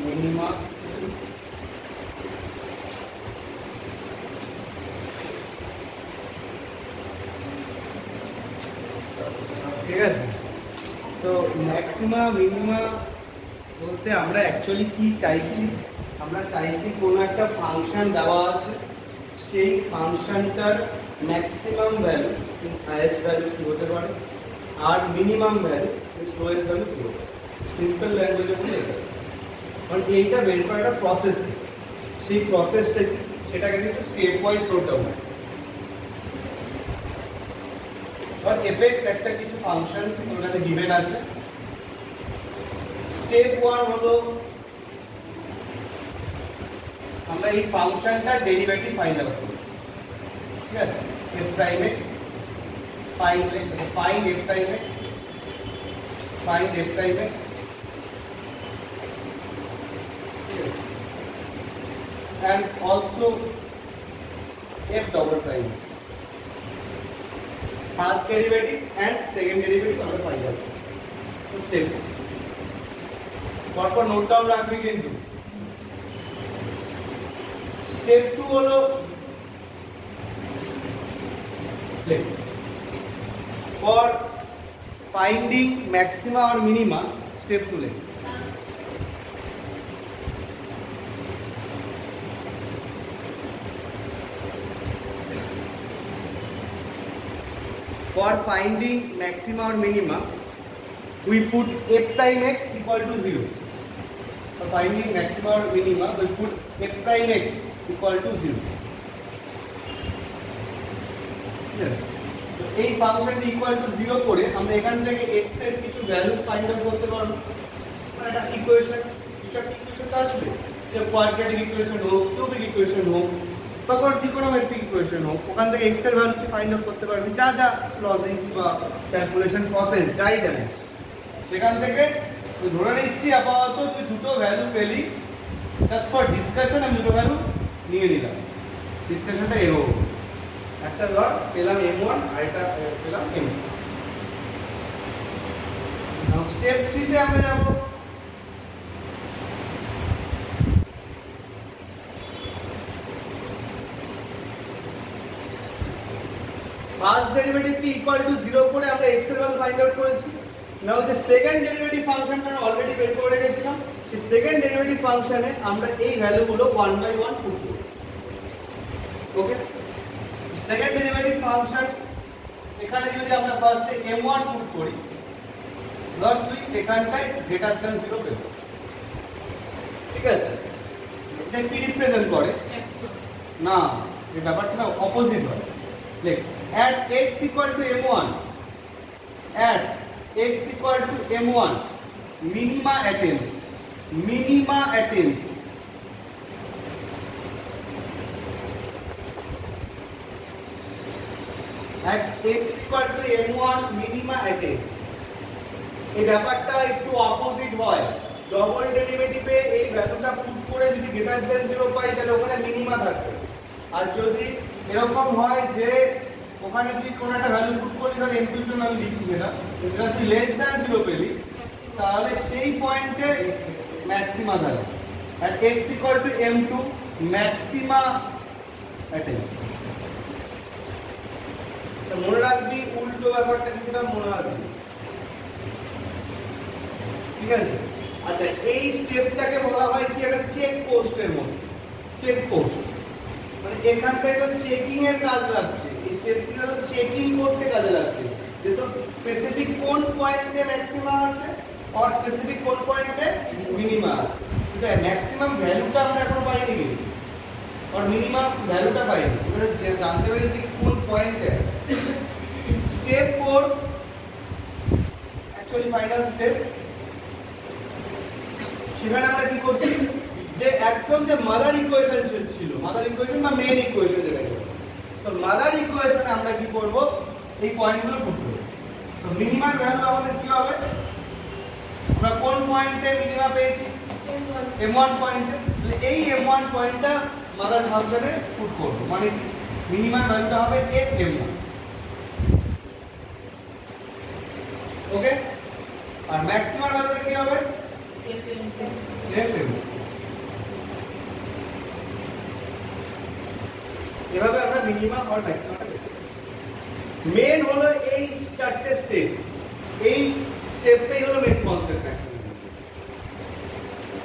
Minima ঠিক আছে। তো ম্যাক্সিমা মিনিমা বলতে আমরা অ্যাকচুয়ালি কি চাইছি, আমরা চাইছি কোনো একটা ফাংশন দেওয়া আছে, সেই ফাংশনটার maximum value means highest value কী হতে পারে আর minimum value means lowest value কী হতে পারে। সিম্পল ল্যাঙ্গুয়েজে বলে এটা, কারণ এইটা বের করার একটা প্রসেস, সেই প্রসেসটা সেটাকে কিন্তু স্টেপ ওয়াইজ করতে হবে। আর এফএক্স একটা কিছু ফাংশন ওখানে গিভেন আছে। স্টেপ 1 হলো আমরা এই ফাংশনটার ডেরিভেটিভ ফাইন্ড আউট করব, ঠিক আছে। f prime x find f prime x find f prime x, yes, and also f double prime x, first derivative and second derivative আমরা ফাইন্ড আউট করব। তো স্টেপ পরপর নোট ডাউন রাখবি কিন্তু। Step 2 হলো ফর ফাইন্ডিং ম্যাক্সিমা और minima, step 2 লেখ। For finding maxima or minima, we put f prime x equal to 0. For finding maxima or minima, we put f prime x equal to 0. Yes. So, এই ফাংশনটি equal to 0 করে আমরা এখান থেকে x এর কিছু values find out করতে পারবো। মানে একটা ইকুয়েশন, এটা ইকুয়েশনটা আসবে, যে কোয়াড্রেটিক ইকুয়েশন হোক, কিউবিক ইকুয়েশন হোক, বা কোনো ট্রিগোনোমেট্রিক ইকুয়েশন হোক, ওখান থেকে x এর ভ্যালুকে ফাইন্ড আউট করতে পারবি। যা যা লজিক্স বা ক্যালকুলেশন প্রসেস যাই জানিস সেখান থেকে ধরে নিচ্ছি আপাতত তুই দুটো ভ্যালু পেলি, জাস্ট ফর ডিসকাশন আমি দুটো ভ্যালু নিয়ে নিলাম, ডিসকাশনটা এগোবো। একটা ধর পেলাম m1 আর এটা পেলাম m2। নাও স্টেপ 3 তে আমরা যাব। ফার্স্ট ডেরিভেটিভটি ইকুয়াল টু 0 করে আমরা x এর ভ্যালু ফাইন্ড আউট করেছি। নাও যে সেকেন্ড ডেরিভেটিভ ফাংশনটা অলরেডি বের করে রেখেছিলাম, সেই সেকেন্ড ডেরিভেটিভ ফাংশনে আমরা এই ভ্যালুগুলো 1 বাই 1 পুট করব। ওকে, সেকেন্ড ডেরিভেটিভ ফাংশন এখানে যদি আমরা ফার্স্টে m1 পুট করি, ধর তুই এখানটায় গ্রেটার দ্যান 0 পেলি, ঠিক আছে। এটা কি রিপ্রেজেন্ট করে না, এই ব্যাপারটা না অপোজিট হয়। দেখ, at x equal to m1, at x equal to m1, minima attains, minima attains, at x equal to m1 minima attains। এই ব্যাপারটা একটু অপোজিট হয়। ডবল ডেরিভেটিভে এই ভ্যালুটা পুট করে যদি গ্রেটার দ্যান 0 পাই তাহলে ওখানে মিনিমা থাকবে, আর যদি এরকম হয় যে ওখানে তুই কোন একটা ভ্যালু পুট করলি, তাহলে m2 এর জন্য আমি লিখছি এটা, যেটা তুই লেস দ্যান 0 পেলি, তাহলে সেই পয়েন্টে ম্যাক্সিমা থাকে। আর x equal to m2 maxima attain. তো মনে রাখবি উল্টো ব্যাপারটা কিছুটা মনে রাখবি, ঠিক আছে। আচ্ছা, এই স্টেপটাকে বলা হয় কি একটা চেক পোস্টের মতো। চেক পোস্ট মানে এখানটায় তো চেকিং এর কাজ লাগছে, এই স্টেপটা তো চেকিং করতে কাজে লাগছে যে তো স্পেসিফিক কোন পয়েন্টে ম্যাক্সিমা আছে আর স্পেসিফিক কোন পয়েন্টে মিনিমা আছে। ঠিক আছে, ম্যাক্সিমাম ভ্যালুটা আমরা এখনো পাইনি কিন্তু, আর মিনিমাম ভ্যালুটা পাইনি, আমরা জানতে পেরেছি কোন পয়েন্টে আছে। স্টেপ 4 অ্যাকচুয়ালি ফাইনাল স্টেপ, সেখানে আমরা কি করছি যে একদম যে মাদার ইকুয়েশন ছিল, মাদার ইকুয়েশন বা মেইন ইকুয়েশন যেটাকে, তো মাদার ইকুয়েশনে আমরা কি করব, এই পয়েন্টগুলো পুট করব। তো মিনিমাম ভ্যালু আমাদের কি হবে, আমরা কোন পয়েন্টে মিনিমা পেয়েছি, m1 পয়েন্টে, তাহলে এই m1 পয়েন্টটা মাদার ফাংশনে পুট করব, মানে মিনিমাম ভ্যালুটা হবে f m1, ওকে। আর ম্যাক্সিমাম ভ্যালুটা কি হবে f m1। এভাবে আমরা মিনিমাম আর ম্যাক্সিমামটা বের করব। মেন হলো এই চারটে স্টেপ, এই স্টেপটাই হলো মেন কনসেপ্ট ম্যাক্সিমাম।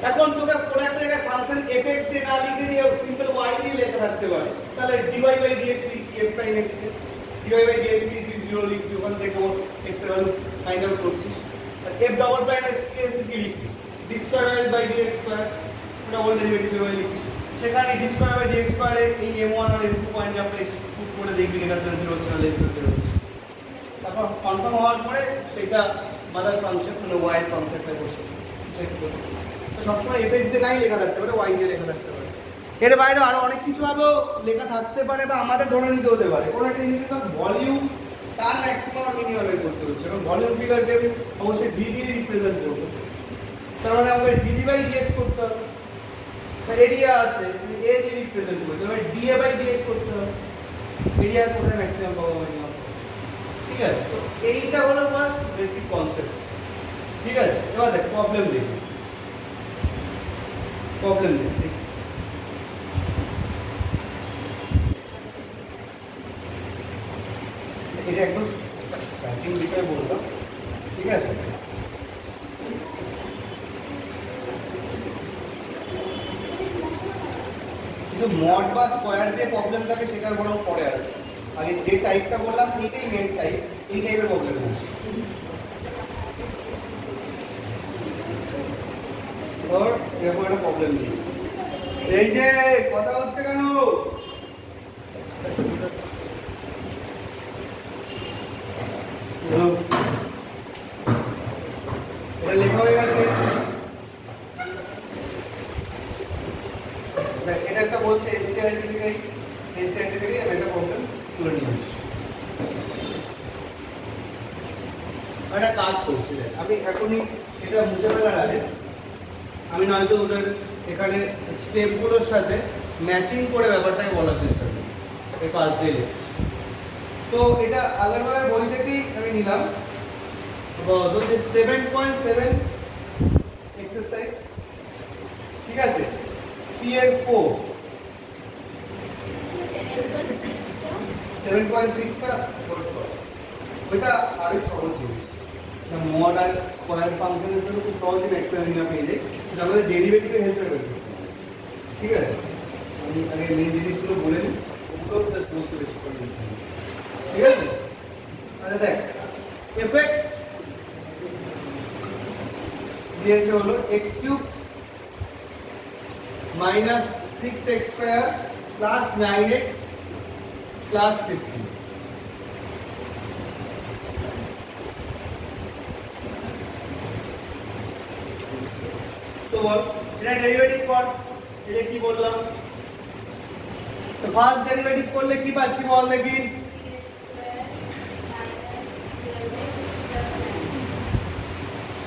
এখন তোকে কোন একটা জায়গায় ফাংশন fx দিয়ে না লিখে দিয়ে সিম্পল y দিয়ে লেখা থাকতে পারে, তাহলে dy/dx লিখি f prime x কে, dy/dx লিখি 0 লিখবি, ওখান থেকে ওর x এর ভ্যালু ফাইন্ড আউট করছিস। আর f double prime x কে কি লিখবি, d square by dx square, ওটা ওর ডেরিভেটিভ এভাবে লিখিস। সেখানে d square by dx square এর এই m1 আর m2 পয়েন্ট আমরা পুট করে দেখবি এটা 0 হচ্ছে না লেস দেন 0 হচ্ছে। তারপর কনফার্ম হওয়ার পরে সেটা মাদার ফাংশন মানে y এর ফাংশনটা বসে চেক করব। সবসময় fx দিয়ে নাই লেখা থাকতে পারে, y দিয়ে লেখা থাকতে পারে, এর বাইরে আরো অনেক কিছু ভাবে লেখা থাকতে পারে বা আমাদের ধরে নিতে হতে পারে। কোন একটা জিনিসের ভলিউম তার ম্যাক্সিমাম আর মিনিমাম বের করতে হচ্ছে, কারণ ভলিউম ফিগারকে আমি অবশ্যই v দিয়ে রিপ্রেজেন্ট করব, তার মানে আমাকে dv/dx করতে হবে। এরিয়া আছে a দিয়ে রিপ্রেজেন্ট করতে হবে, dA/dx করতে হবে, এরিয়ার কোথায় ম্যাক্সিমাম পাবো মিনিমাম। ঠিক আছে, তো এইটা হলো ফার্স্ট বেসিক কনসেপ্টস। ঠিক আছে, এবার দেখ প্রবলেম দেখি, প্রবলেম দেখি। এটা একদম স্টার্টিং বিষয়ে বললাম, ঠিক আছে। কিন্তু মড বা স্কয়ার দিয়ে প্রবলেম থাকে সেটার বরং পরে আসে, আগে যে টাইপটা বললাম এইটাই মেন টাইপ, এই টাইপের প্রবলেম আছে। और এরকম একটা প্রবলেম দিয়েছি, এই যে কথা হচ্ছে কেন, এটা লেখা হয়ে গেছে। এটা একটা বলছে এনসিআরটি থেকে আমি একটা প্রবলেম তুলে নিয়ে আসছি। একটা কাজ করছি, আমি এখনই এটা মুছে ফেলার আগে আমি নয়তো ওদের এখানে স্টেপগুলোর সাথে ম্যাচিং করে ব্যাপারটাকে বলার চেষ্টা করি, এই পাঁচ দিয়ে লিখছি। তো এটা আলাদাভাবে বই থেকেই আমি নিলাম, তো যে 7.7 এক্সারসাইজ, ঠিক আছে, 3 এর 4 7.6টা করতে হবে। ওইটা আরো সহজ জিনিস, মড আর স্কয়ার ফাংশনের জন্য খুব সহজে ম্যাক্সিমাম মিনিমাম পেয়ে যাই, কিন্তু আমাদের ডেরিভেটিভের হেল্পে বের করতে হবে। ঠিক আছে, আমি আগে মেন জিনিসগুলো বলে নিই, ওগুলো জাস্ট বলতে বেশি করে দিচ্ছি। ঠিক আছে, আচ্ছা দেখ fx দিয়েছে হলো x³ minus 6x square plus 9x plus 15। তো বল এটা ডেরিভেটিভ কর, এই যে কি বললাম, তো ফার্স্ট ডেরিভেটিভ করলে কি পাচ্ছি বল দেখি,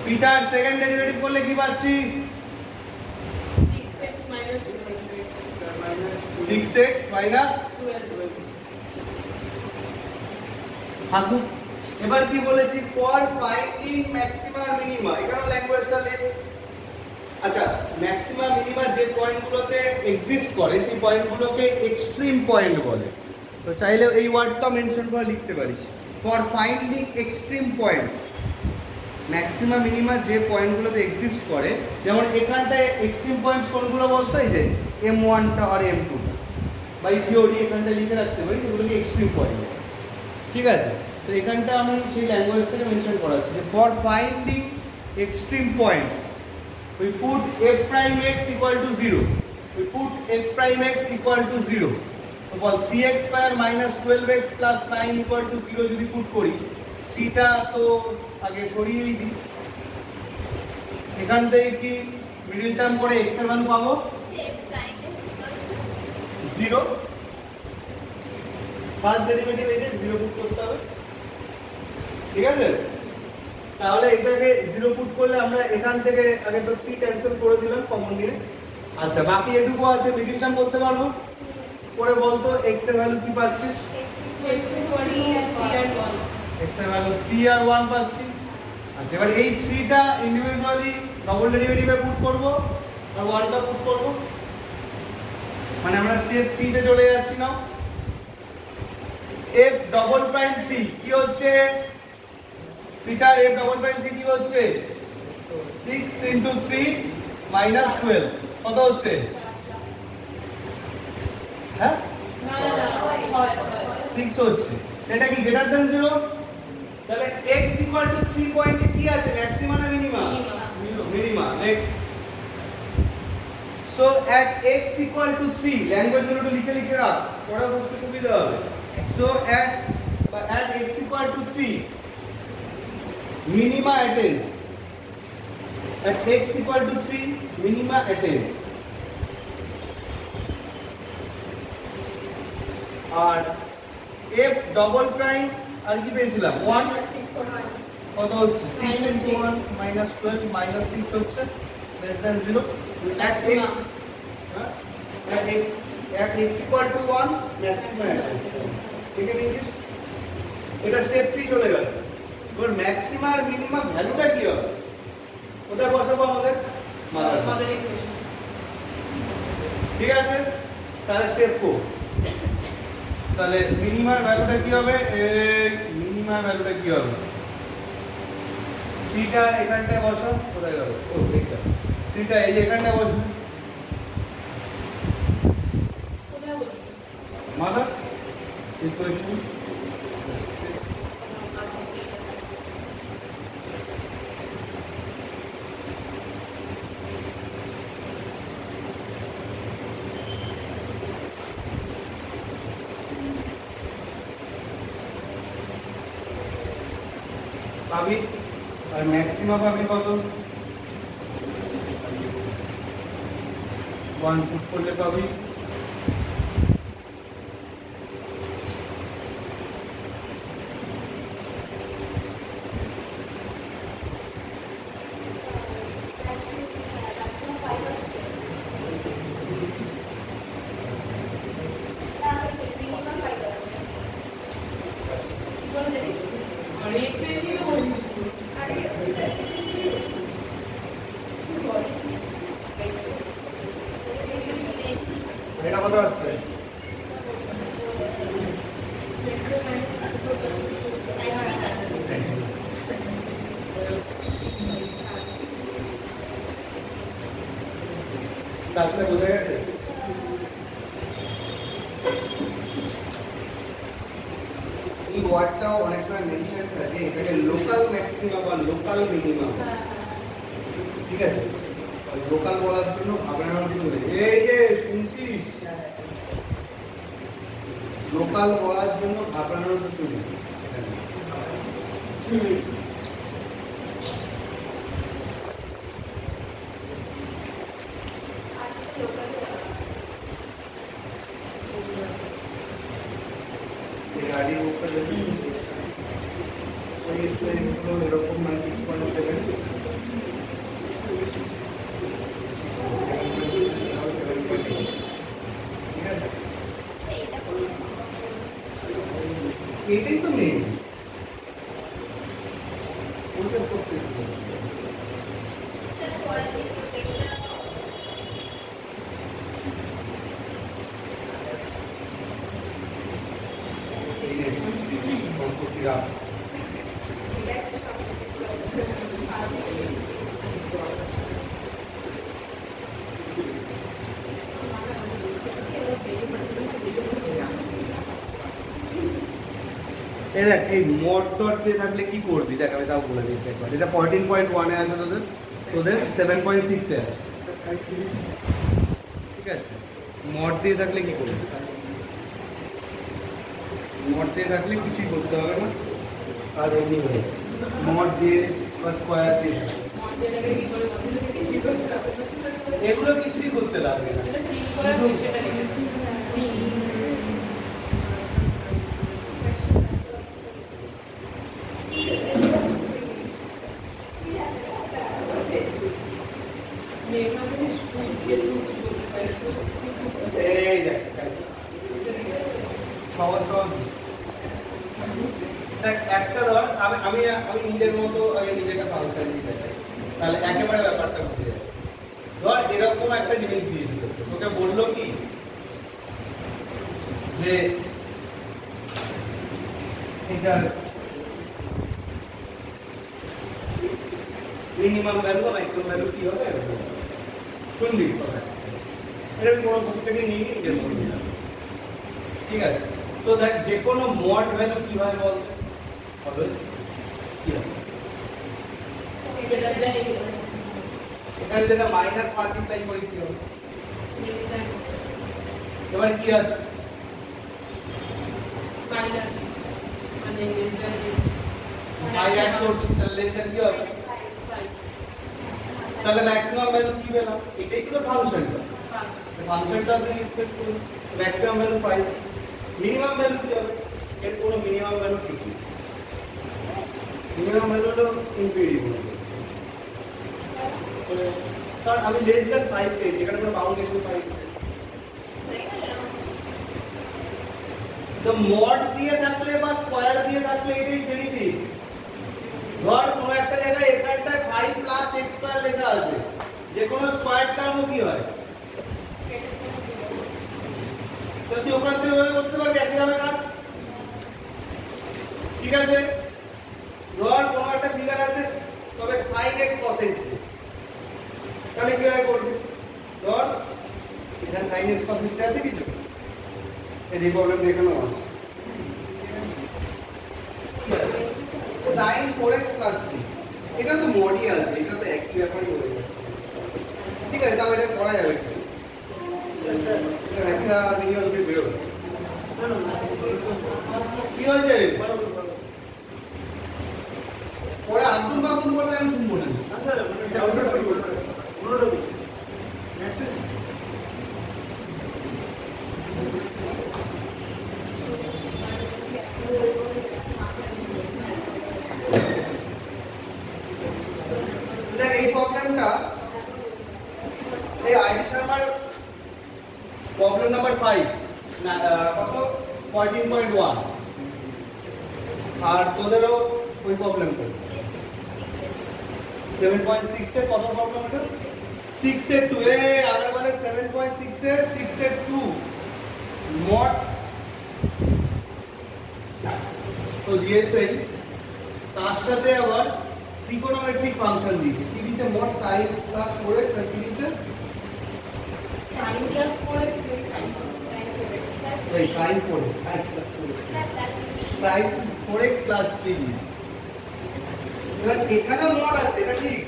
পিটার সেকেন্ড ডেরিভেটিভ করলে কি পাচ্ছি 6x মাইনাস 12। এবার কি বলেছি, ফর ফাইন্ডিং ম্যাক্সিমা আর মিনিমা, এখানে ল্যাঙ্গুয়েজটা লেখ। আচ্ছা, ম্যাক্সিমা মিনিমা যে পয়েন্টগুলোতে এক্সিস্ট করে সেই পয়েন্টগুলোকে এক্সট্রিম পয়েন্ট বলে, তো চাইলে এই ওয়ার্ডটা মেনশন করে লিখতে পারিস, for finding extreme points. Maxima minima যে পয়েন্টগুলোতে এক্সিস্ট করে, যেমন এখানটায় এক্সট্রিম পয়েন্টস কোনগুলো বলতো, এই যে m1টা আর m2টা, বাই থিওরি এখানটায় লিখে রাখতে পারি, এগুলোকে এক্সট্রিম পয়েন্ট। ঠিক আছে, তো এখানটা আমি সেই ল্যাঙ্গুয়েজটাকে মেনশন করাচ্ছি, for finding extreme points we put f prime x equal to 0, we put f prime x equal to 0, তো বল 3x square minus 12x plus 9 equal to 0 যদি পুট করি, 3 টা তো আগে সরিয়েই দিই, এখান থেকে কি মিডল টার্ম করে x এর মান পাবো f prime x equals to 0, first derivative এর 0 পুট করতে হবে। ঠিক আছে, তাহলে এটাকে 0 পুট করলে আমরা এখান থেকে আগে তো 3 ক্যান্সেল করে দিলাম কমন নিয়ে, আচ্ছা বাকি এটুকু আছে মিডিল টার্ম করতে পারবো করে বলতো x এর ভ্যালু কি পাচ্ছিস x equal to 3 and 1 x এর ভ্যালু 3 আর 1 পাচ্ছি আচ্ছা এবার এই 3 টা ইন্ডিভিজুয়ালি ডবল ডেরিভেটিভে পুট করব আর 1 টা পুট করব মানে আমরা স্টেপ 3 তে চলে যাচ্ছি না f ডবল প্রাইম 3 কি হচ্ছে পিটার f ডবল প্রাইম 3 কি হচ্ছে 6 into 3 minus 12 কত হচ্ছে হ্যাঁ না না 6 হচ্ছে এটা কি গ্রেটার দ্যান 0 তাহলে x equal to 3 পয়েন্টে কি আছে ম্যাক্সিমা না minima minima so at x equal to 3 language গুলো একটু লিখে লিখে রাখ পড়া বুঝতে সুবিধা হবে so at x equal to 3 minima attains at x equal to 3 minima attains আর f double prime আর কি পেয়েছিলাম 1 কত হচ্ছে 6 into 1 minus 12 minus 6 হচ্ছে less than 0 at x at x equal to 1 maximum ঠিক আছে নিশ্চিত এটা স্টেপ 3 চলে গেল এবার ম্যাক্সিমা আর মিনিমা ভ্যালুটা কি হবে কোথায় বসাবো আমাদের মাদার ইকুয়েশন ঠিক আছে তাহলে স্টেপ 4 তাহলে মিনিমার ভ্যালুটা কি হবে মিনিমার ভ্যালুটা কি হবে থিটা এখানটায় বসাও কোথায় গেল ও এইটা থিটা এই যে এখানটায় বসাও কোথায় বলি মাদার ইকুয়েশন আচ্ছা ঠিক আছে পাবি আর ম্যাক্সিমা পাবি কত 1 পুট করলে পাবি আরে একটু কি বলি এটা কত আসছে তাহলে বোঝা গেছে এই ওয়ার্ডটাও অনেক সময় মেনশন থাকে এখানে লোকাল ম্যাক্সিমাম বা লোকাল মিনিমাম ঠিক আছে লোকাল বলার জন্য আপনারা কিছু নেই এই যে শুনছিস লোকাল বলার জন্য আপনারা কিছু নেই গাড়ি উপরে ওই এরকম মানে 6.7 এটাই তো মেন ওটা করতে দেখ এই মড ডট দিয়ে থাকলে কি করবি দেখ আমি তাও বলে দিচ্ছি একবার এটা 14.1 এ আছে তোদের 7.6 এ আছে ঠিক আছে মড দিয়ে থাকলে কি করবি মড দিয়ে থাকলে কিছুই করতে হবে না আর এমনি হয়ে মড দিয়ে বা স্কয়ার দিয়ে এগুলো কিছুই করতে লাগবে না মেঘনা থেকে এই দেখ সহজ সহজ দেখ একটা ধর আমি আমি আমি নিজের মতো আগে নিজেকে ফাংশন দিতে চাই তাহলে একেবারে ব্যাপারটা বুঝে যাবে ধর এরকম একটা জিনিস দিয়েছিল তোকে বললো কি যে এটা মিনিমাম ভ্যালু বা ম্যাক্সিমাম ভ্যালু কি হবে শুনবি কথা এরকম কোনো বুক থেকে নিয়ে নিজের মতো নিলাম ঠিক আছে তো দেখ যে কোনো মড ভ্যালু কি হয় বলতে অলওয়েজ কি হয় এখানে যেটা মাইনাস মাল্টিপ্লাই করি কি হবে এবার কি আছে মাইনাস মানে আই অ্যাড করছি তাহলে লেস দ্যান কি হবে তাহলে ম্যাক্সিমাম ভ্যালু কি পেলাম এটাই তো ফাংশনটা ফাংশনটা আপনি ইকুয়েট করুন ম্যাক্সিমাম ভ্যালু 5 মিনিমাম ভ্যালু কি হবে এর কোনো মিনিমাম ভ্যালু ঠিক নেই মিনিমাম ভ্যালু হলো ইনফিনিটি কারণ আমি লেস দ্যান 5 পেয়েছি এখানে কোনো বাউন্ড নেই 5 তো মড দিয়ে থাকলে বা স্কয়ার দিয়ে থাকলে এটাই ইনফিনিটি ধর কোনো একটা জায়গায় এখানটায় 5 প্লাস x স্কয়ার লেখা আছে যে কোনো স্কয়ার টার্মও কি হয় তো তুই ওখান থেকে ওভাবে করতে পারবি একইভাবে কাজ ঠিক আছে ধর কোনো একটা ফিগার আছে তবে sin x cos x তাহলে কিভাবে করবি ধর এখানে sin x cos x আছে কিছু এই যে প্রবলেম দেখানো আছে sin 4x 3 এটা তো মডই আছে এটা তো একই ব্যাপারই হয়ে যাচ্ছে ঠিক আছে তাও এটা করা যাবে স্যার একটা মিনিমাম কে বেরো কি হয়েছে পরে আব্দুল বাবু বললে আমি শুনবো না স্যার এই প্রবলেমটা এই আইডি শর্মার প্রবলেম নাম্বার 5 না কত 14.1 আর তোদেরও ওই প্রবলেমটা 7.6 এর কত প্রবলেম এটা 6 এর 2 এ আগের বলে 7.6 এর 6 এর 2 মড তো দিয়েছেই তার সাথে আবার trigonometric ফাংশন দিয়েছে কি দিয়েছে mod sin plus 4x আর কি দিয়েছে sin plus 4x এই sin 4x sin 4x plus 3 দিয়েছে এবার এখানে mod আছে এটা ঠিক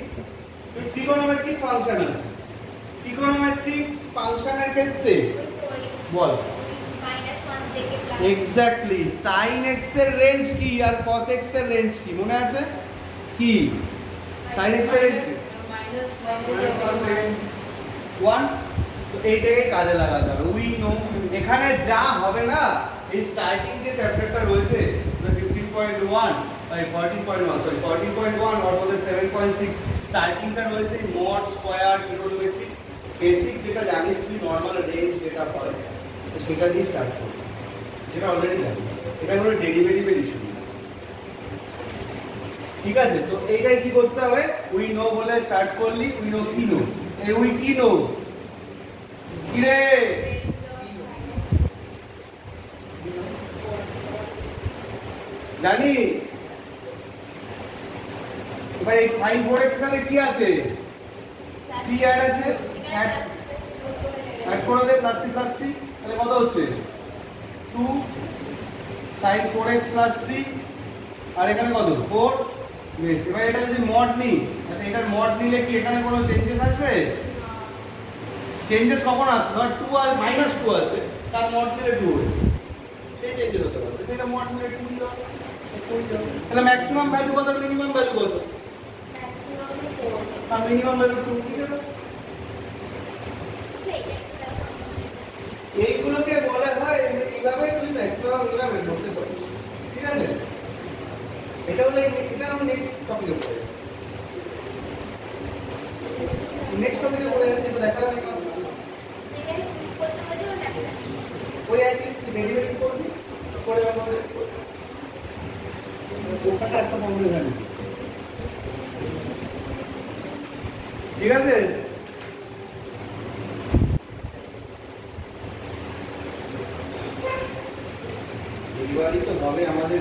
trigonometric ফাংশন আছে trigonometric ফাংশনের ক্ষেত্রে বল এক্স্যাক্টলি sin x এর রেঞ্জ কি আর cos x এর রেঞ্জ কি মনে আছে কি sin x এর রেঞ্জ minus 1 তো এইটাকে কাজে লাগাতে হবে উই নো এখানে যা হবে না এই স্টার্টিং যে চ্যাপ্টারটা রয়েছে 15.1 বাই 14.1 সরি 14.1 আর মধ্যে 7.6 স্টার্টিংটা রয়েছে মড স্কয়ার ট্রিগোনোমেট্রিক বেসিক যেটা জানিস তুই নরমাল রেঞ্জ যেটা হয় তো সেটা দিয়ে স্টার্ট করবি যেটা অলরেডি জানিস এটা কোনো ডেরিভেটিভের ইস্যু না ঠিক আছে তো এইটাই কি করতে হবে উই নো বলে স্টার্ট করলি উই নো কি নো এই উই কি নো কি রে জানি এবার এই sin 4x এর সাথে কি আছে c অ্যাড আছে অ্যাড করে দে প্লাস 3 তাহলে কত হচ্ছে 2 sin 4x 3 আর এখানে কত 4 বেশ এবার এটা যদি মড নি আচ্ছা এটার মড নিলে কি এখানে কোনো চেঞ্জেস আসবে চেঞ্জেস কখন আসবে ধর 2 আর -2 আছে তার মড নিলে 2 হবে সেই চেঞ্জেস হতে পারে এটা মড নিলে 2 দিও তাহলে ম্যাক্সিমাম ভ্যালু কত মিনিমাম ভ্যালু কত আর মিনিমাম ভ্যালু 2 ঠিক আছে এইগুলোকে বলা হয় এইভাবে তুই ম্যাক্সিমাম এইভাবে ধরতে পারিস ঠিক আছে এটা হলো এটা আমরা নেক্সট টপিকে পড়ে যাচ্ছি নেক্সট টপিকে পড়ে যাচ্ছি এটা দেখা হবে ডেরিভেটিভ করবি করে আমরা ওখানে একটা ফর্মুলা জানি ঠিক আছে এইবারই তো হবে আমাদের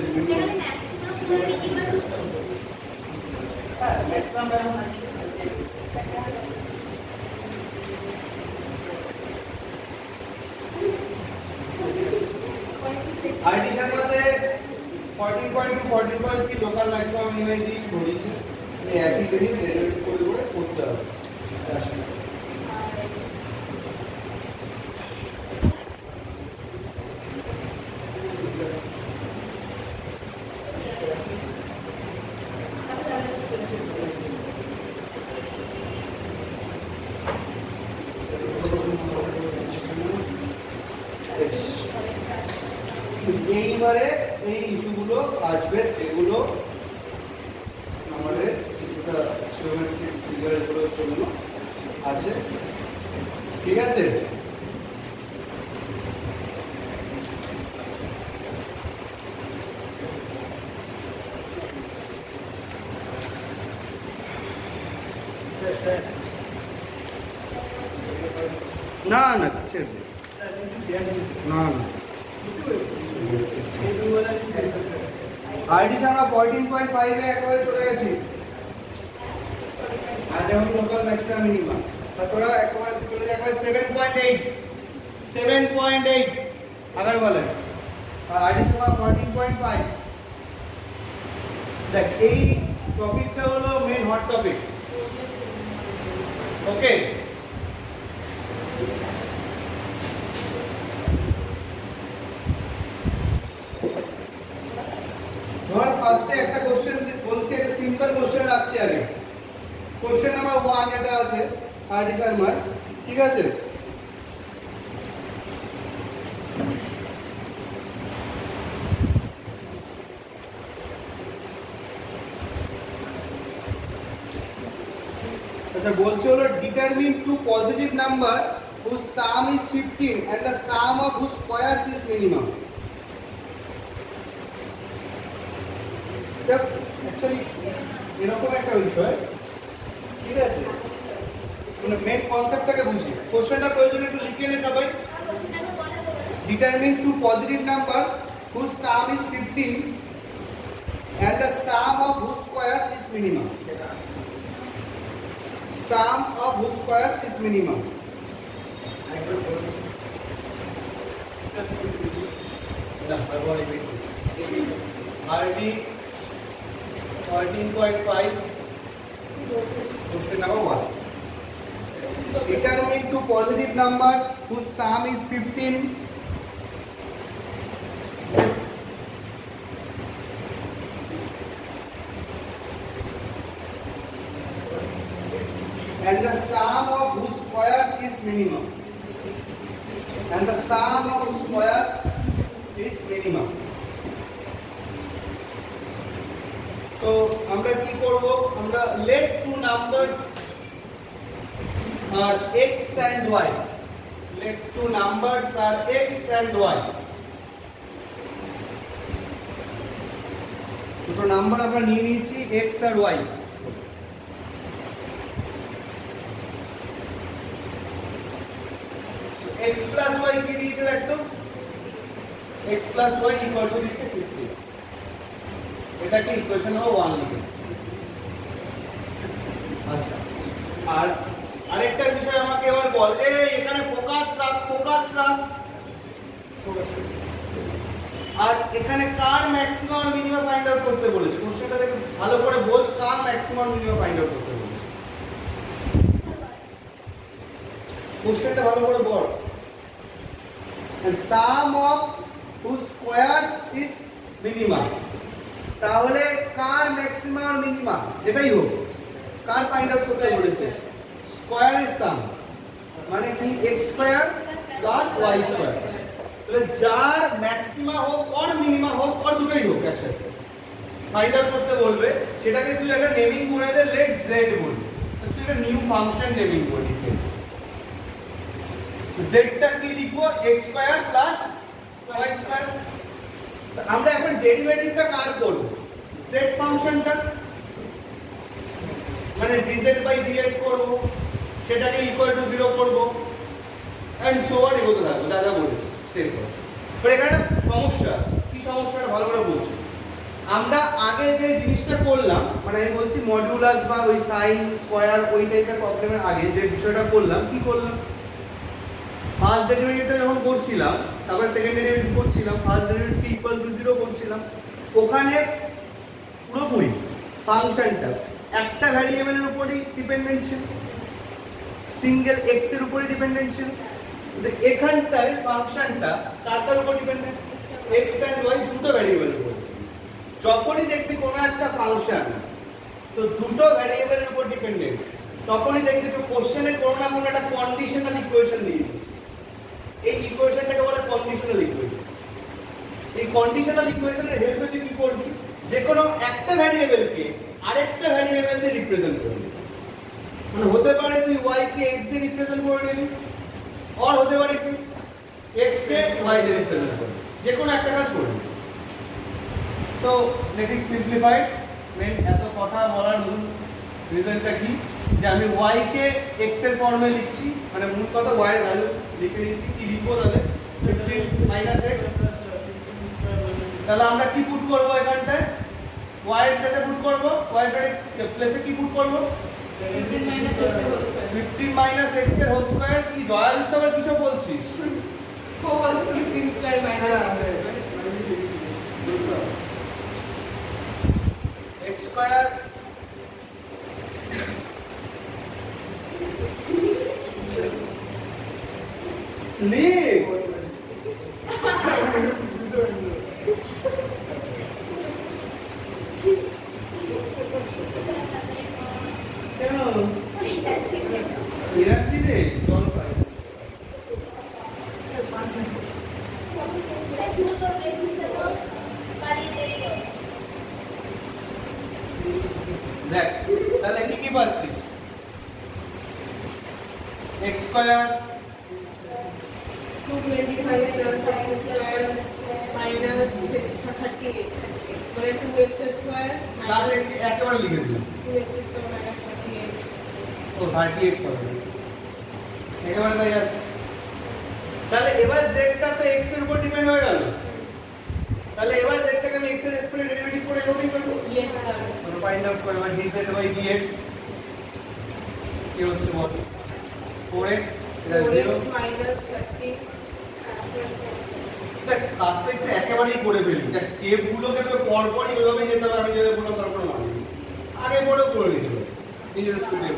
আর্টিশন মধ্যে 14.2 14.3 লোকাল ম্যাক্সিমাম ইমেজি ধরেছে একই জিনিস ডেরিভেটিভ করে করে করতে হবে এইবারে এই ইস্যুগুলো আসবে যেগুলো আমাদের জিওমেট্রিক ফিগারগুলোর জন্য আছে ঠিক আছে না না ছেড়ে দে না না আইডি আমরা 14.5 এ একেবারে চলে গেছি আর যেমন লোকাল ম্যাক্সিমাম মিনিমাম তারপরে একেবারে চলে যায় একেবারে 7.8 আবার বলেন আর আইডি আমরা 14.5 দেখ এই টপিকটা হলো মেইন হট টপিক ওকে ধর ফার্স্টে একটা কোশ্চেন বলছে একটা সিম্পল কোশ্চেন রাখছি আগে কোশ্চেন নাম্বার 1 এটা আছে আর্টিকেল মার্ক ঠিক আছে আচ্ছা বলছে হলো determine two positive number whose sum is 15 and the sum of whose squares is minimum actually এরকম একটা বিষয় ঠিক আছে মানে মেন কনসেপ্টটাকে বুঝি কোশ্চেনটা প্রয়োজন একটু লিখে নে সবাই determine two positive numbers whose sum is 15 and the sum of whose squares is minimum sum of whose squares is minimum RD 14.5 question number 1 determine two positive numbers whose sum is 15 and the sum of whose squares is minimum and the sum of whose squares is minimum তো আমরা কি করব আমরা let two numbers are x and y let two numbers are x and y দুটো number আমরা নিয়ে নিয়েছি x আর y x plus y কি দিয়েছে দেখো x plus y equal to দিয়েছে 15 এটা কি ইকুয়েশন নম্বর 1 লিখে আচ্ছা আর আরেকটা বিষয় আমাকে এবার বল এখানে ফোকাস রাখ আর এখানে কার ম্যাক্সিমাম আর মিনিমাম ফাইন্ড আউট করতে বলেছে কোশ্চেনটা দেখে ভালো করে বোঝ কার ম্যাক্সিমাম আর মিনিমাম ফাইন্ড আউট করতে বলেছে কোশ্চেনটা ভালো করে পড় and sum of whose squares is minimum তাহলে কার ম্যাক্সিমাম আর মিনিমাম যেটাই হোক কার ফাইন্ড আউট করতে বলেছে স্কয়ার এর সাম মানে কি x square plus y square তাহলে যার ম্যাক্সিমা হোক আর মিনিমা হোক আর দুটোই হোক একসাথে ফাইন্ড আউট করতে বলবে সেটাকে তুই একটা নেমিং করে দে লেট z বলবি তুই একটা নিউ ফাংশন নেমিং করবি z টা কি লিখবো x square plus y square. আমরা এখন ডেরিভেটিভটা কার করব? z ফাংশনটা, মানে dz বাই dx করব, সেটাকে ইকুয়াল টু 0 করব এন্ড সো অন, এগোতে থাকবো যা যা বলেছি স্টেপ বাই স্টেপ। পরে এখানে একটা সমস্যা আছে, কি সমস্যাটা ভালো করে বুঝুন। আমরা আগে যে জিনিসটা করলাম, মানে আমি বলছি মডিউলাস বা ওই সাইন স্কয়ার ওই টাইপের প্রবলেমের আগে যে বিষয়টা করলাম, কি করলাম? ফার্স্ট ডেরিভেটিভটা যখন করছিলাম, তারপর সেকেন্ড ডেরিভেটিভ করছিলাম, ফার্স্ট ডেরিভেটিভ ইকুয়াল টু 0 করছিলাম, ওখানে পুরোপুরি ফাংশনটা একটা ভ্যারিয়েবলের উপরই ডিপেন্ডেন্ট ছিল, সিঙ্গেল x এর উপরই ডিপেন্ডেন্ট ছিল। কিন্তু এখানটায় ফাংশনটা কার উপর ডিপেন্ডেন্ট? x এন্ড y দুটো ভ্যারিয়েবলের উপর। যখনই দেখবি কোনো একটা ফাংশন তো দুটো ভ্যারিয়েবলের উপর ডিপেন্ডেন্ট, তখনই দেখবি তো কোশ্চেনে কোনো না কোনো একটা কন্ডিশনাল ইকুয়েশন দিয়ে দিচ্ছে। এই ইকুয়েশনটাকে বলে কন্ডিশনাল ইকুয়েশন। এই কন্ডিশনাল ইকুয়েশনের হেল্পে তুই কি করবি? যে কোনো একটা ভ্যারিয়েবলকে আরেকটা ভ্যারিয়েবল দিয়ে রিপ্রেজেন্ট করবি। মানে হতে পারে তুই y কে x দিয়ে রিপ্রেজেন্ট করে নিবি, আর হতে পারে কি x কে y দিয়ে রিপ্রেজেন্ট করবি, যে কোনো একটা কাজ করবি। তো লেট ইট সিম্পলিফাইড। মেন এত কথা বলার মূল রিজনটা কি, যে আমি y কে x এর ফর্মে লিখছি, মানে মূল কথা y এর ভ্যালু লিখে নিচ্ছি। কি লিখবো তাহলে? 15 - x। তাহলে আমরা কি পুট করব এখানটায়? y এর প্লেসে পুট করব, y এর প্লেসে কি পুট করব? 15 - x এর হোল স্কয়ার। 15 - x এর হোল স্কয়ার। কি জয়াল তো আবার কিছু বলছিস? Whole 15 square minus x square লিখ। এনার্জি রে জল পাই। দেখ তাহলে কি কি পাচ্ছিস? x square 225 plus x square minus 38 মানে 2x square ক্লাস একেবারে লিখে দিলাম। 2x square minus 38 ও 38 হবে একেবারে তাই আছে। তাহলে এবার z টা তো x এর উপর ডিপেন্ড হয়ে গেল। তাহলে এবার z টাকে আমি x এর রেসপেক্টে ডেরিভেটিভ করে এগোতেই পারবো। yes sir তো ফাইন্ড আউট করব dz বাই dx কি হচ্ছে বল? 4x এটা 0 4x minus 30 দেখ কাজটা একটু একেবারেই করে ফেলি। দেখ স্টেপ গুলোকে তো পরপরই ওইভাবে যেতে হবে, আমি যেভাবে বললাম তারপরে মানবি, আগে পরেও করে নিতে হবে নিজের স্টেপ।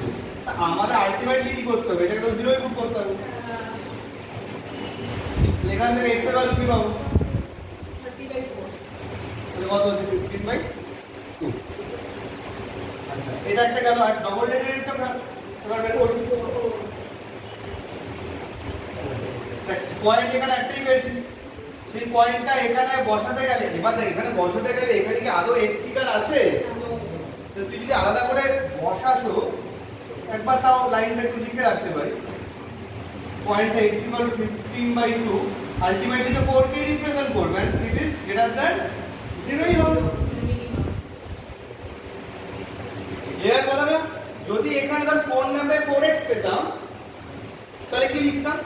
আমাদের আলটিমেটলি কি করতে হবে? এটাকে তো 0 পুট করতে হবে। এখান থেকে x এর ভ্যালু কি পাবো? 30/4 তাহলে কত হচ্ছে? 15/2। আচ্ছা এটা একটা গেল। আর ডবল ডেরিভেটিভটা এবার বের করি। দেখ পয়েন্ট এখানে একটাই পেয়েছি, সেই পয়েন্টটা এখানে বসাতে গেলে, এবার দেখ এখানে বসাতে গেলে এখানে কি আদৌ x ফিগার আছে? তো তুই যদি আলাদা করে বসাসো একবার তাও লাইনটা একটু লিখে রাখতে পারি। পয়েন্টটা x = 15/2 আলটিমেটলি তো 4 কে রিপ্রেজেন্ট করবে and it is greater than 0ই হবে। ক্লিয়ার কথা না? যদি এখানে ধর 4 নামে 4x পেতাম তাহলে কি লিখতাম?